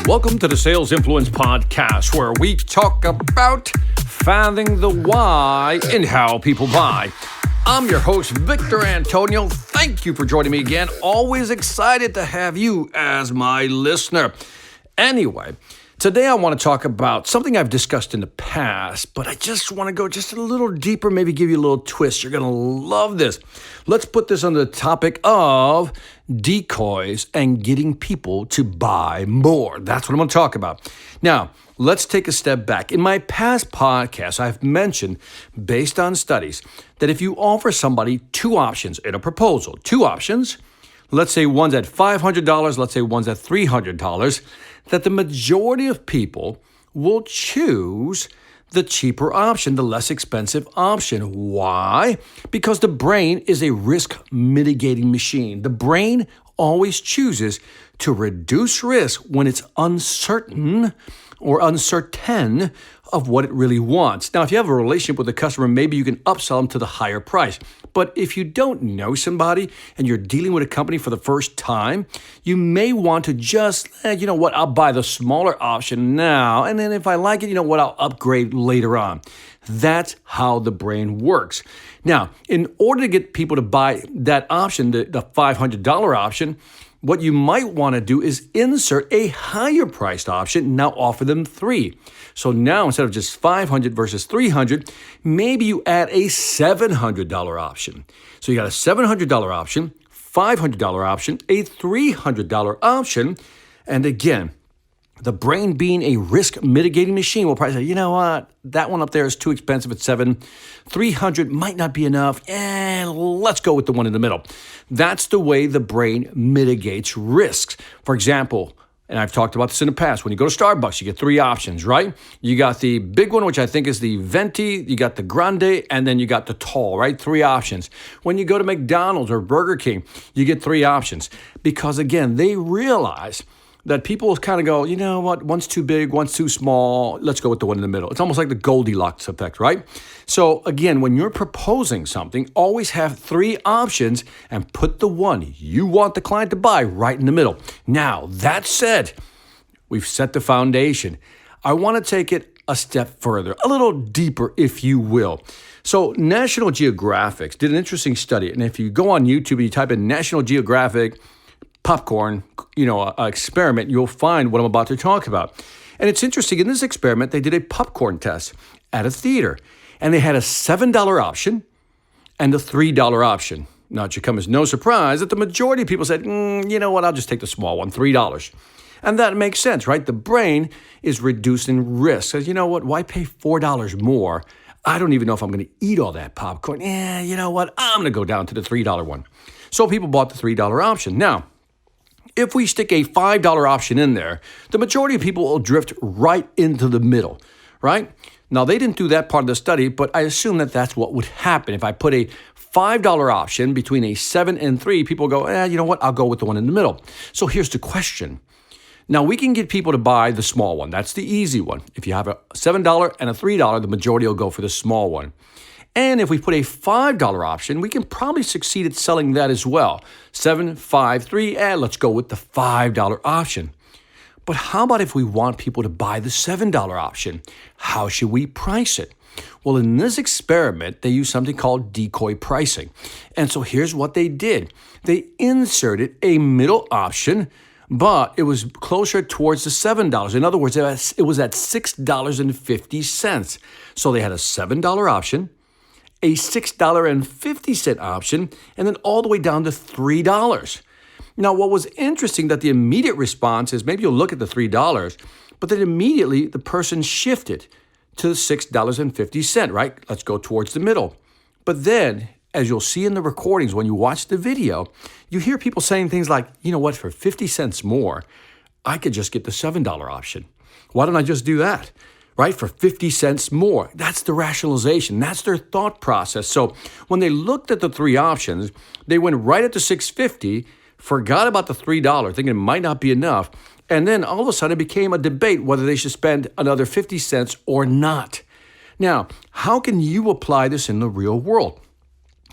Welcome to the Sales Influence Podcast, where we talk about finding the why in how people buy. I'm your host, Victor Antonio. Thank you for joining me again. Always excited to have you as my listener. Anyway, today I want to talk about something I've discussed in the past, but I just want to go just a little deeper, maybe give you a little twist. You're going to love this. Let's put this under the topic of decoys and getting people to buy more. That's what I'm going to talk about. Now, let's take a step back. In my past podcasts, I've mentioned, based on studies, that if you offer somebody two options in a proposal, two options, let's say one's at $500, let's say one's at $300, that the majority of people will choose the cheaper option, the less expensive option. Why? Because the brain is a risk mitigating machine. The brain always chooses to reduce risk when it's uncertain or uncertain of what it really wants. Now, if you have a relationship with a customer, maybe you can upsell them to the higher price. But if you don't know somebody and you're dealing with a company for the first time, you may want to just, I'll buy the smaller option now. And then if I like it, I'll upgrade later on. That's how the brain works. Now, in order to get people to buy that option, the $500 option, what you might want to do is insert a higher priced option, now offer them three. So now instead of just $500 versus $300, maybe you add a $700 option. So you got a $700 option, $500 option, a $300 option. And again, the brain being a risk mitigating machine will probably say, you know what, that one up there is too expensive at $300 might not be enough, and let's go with the one in the middle. That's the way the brain mitigates risks. For example, and I've talked about this in the past, when you go to Starbucks, you get three options, right? You got the big one, which I think is the venti, you got the grande, and then you got the tall, right? Three options. When you go to McDonald's or Burger King, you get three options. Because again, they realize that people kind of go, you know what, one's too big, one's too small, let's go with the one in the middle. It's almost like the Goldilocks effect, right? So again, when you're proposing something, always have three options and put the one you want the client to buy right in the middle. Now, that said, we've set the foundation. I want to take it a step further, a little deeper, if you will. So National Geographic did an interesting study, and if you go on YouTube and you type in National Geographic popcorn, experiment, you'll find what I'm about to talk about. And it's interesting, in this experiment, they did a popcorn test at a theater, and they had a $7 option and a $3 option. Now, it should come as no surprise that the majority of people said, I'll just take the small one, $3. And that makes sense, right? The brain is reducing risk. Says, why pay $4 more? I don't even know if I'm going to eat all that popcorn. I'm going to go down to the $3 one. So people bought the $3 option. Now, if we stick a $5 option in there, the majority of people will drift right into the middle, right? Now, they didn't do that part of the study, but I assume that that's what would happen. If I put a $5 option between a 7 and 3, people go, I'll go with the one in the middle. So here's the question. Now, we can get people to buy the small one. That's the easy one. If you have a $7 and a $3, the majority will go for the small one. And if we put a $5 option, we can probably succeed at selling that as well. 7, 5, 3, and let's go with the $5 option. But how about if we want people to buy the $7 option? How should we price it? Well, in this experiment, they used something called decoy pricing. And so here's what they did. They inserted a middle option, but it was closer towards the $7. In other words, it was at $6.50. So they had a $7 option, a $6.50 option, and then all the way down to $3. Now, what was interesting that the immediate response is maybe you'll look at the $3, but then immediately the person shifted to the $6.50, right? Let's go towards the middle. But then, as you'll see in the recordings, when you watch the video, you hear people saying things like, for 50 cents more, I could just get the $7 option. Why don't I just do that? Right, for 50 cents more. That's the rationalization. That's their thought process. So when they looked at the three options, they went right at the $6.50, forgot about the $3, thinking it might not be enough, and then all of a sudden it became a debate whether they should spend another 50 cents or not. Now, how can you apply this in the real world?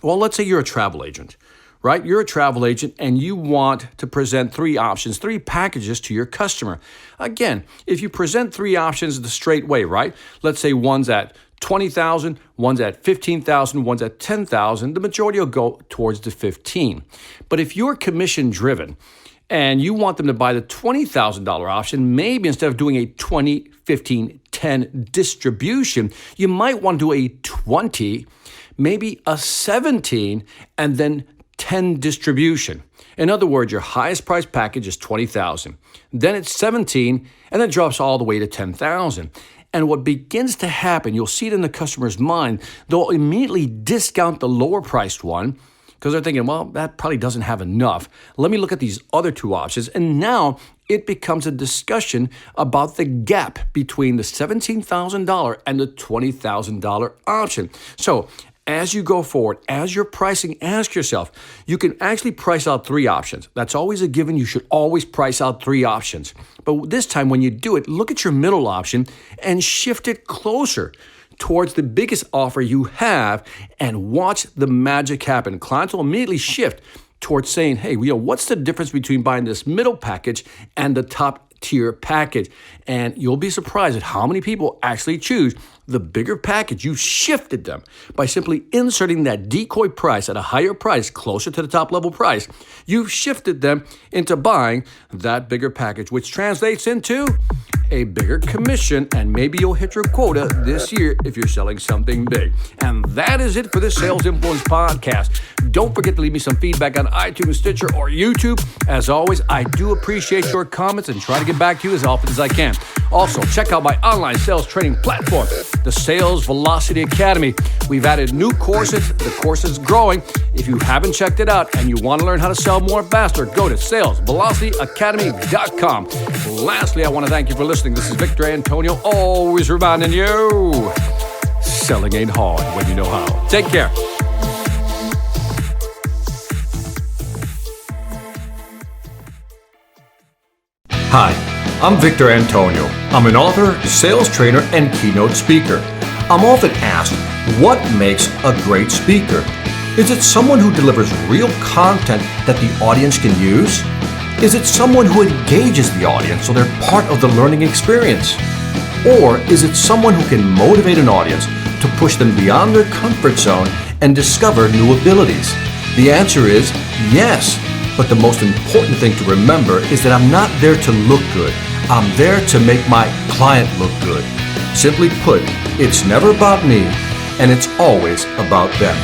Well, let's say you're a travel agent, right? You're a travel agent and you want to present three options, three packages to your customer. Again, if you present three options the straight way, right? Let's say one's at 20,000, one's at 15,000, one's at 10,000, the majority will go towards the 15. But if you're commission driven and you want them to buy the $20,000 option, maybe instead of doing a 20, 15, 10 distribution, you might want to do a 20, maybe a 17, and then 10 distribution. In other words, your highest price package is 20,000. Then it's 17, and then it drops all the way to 10,000. And what begins to happen, you'll see it in the customer's mind, they'll immediately discount the lower priced one because they're thinking, well, that probably doesn't have enough. Let me look at these other two options. And now it becomes a discussion about the gap between the $17,000 and the $20,000 option. So as you go forward, as you're pricing, ask yourself, you can actually price out three options. That's always a given. You should always price out three options. But this time when you do it, look at your middle option and shift it closer towards the biggest offer you have and watch the magic happen. Clients will immediately shift towards saying, hey, what's the difference between buying this middle package and the top tier package? And you'll be surprised at how many people actually choose the bigger package. You shifted them by simply inserting that decoy price at a higher price, closer to the top level price. You've shifted them into buying that bigger package, which translates into a bigger commission, and maybe you'll hit your quota this year if you're selling something big. And that is it for this Sales Influence podcast. Don't forget to leave me some feedback on iTunes, Stitcher, or YouTube. As always, I do appreciate your comments and try to get back to you as often as I can. Also, check out my online sales training platform, the Sales Velocity Academy. We've added new courses. The course is growing. If you haven't checked it out and you want to learn how to sell more faster, go to salesvelocityacademy.com. Lastly, I want to thank you for listening. This is Victor Antonio, always reminding you, selling ain't hard when you know how. Take care. Hi, I'm Victor Antonio. I'm an author, sales trainer, and keynote speaker. I'm often asked, what makes a great speaker? Is it someone who delivers real content that the audience can use? Is it someone who engages the audience so they're part of the learning experience? Or is it someone who can motivate an audience to push them beyond their comfort zone and discover new abilities? The answer is yes. But the most important thing to remember is that I'm not there to look good. I'm there to make my client look good. Simply put, it's never about me, and it's always about them.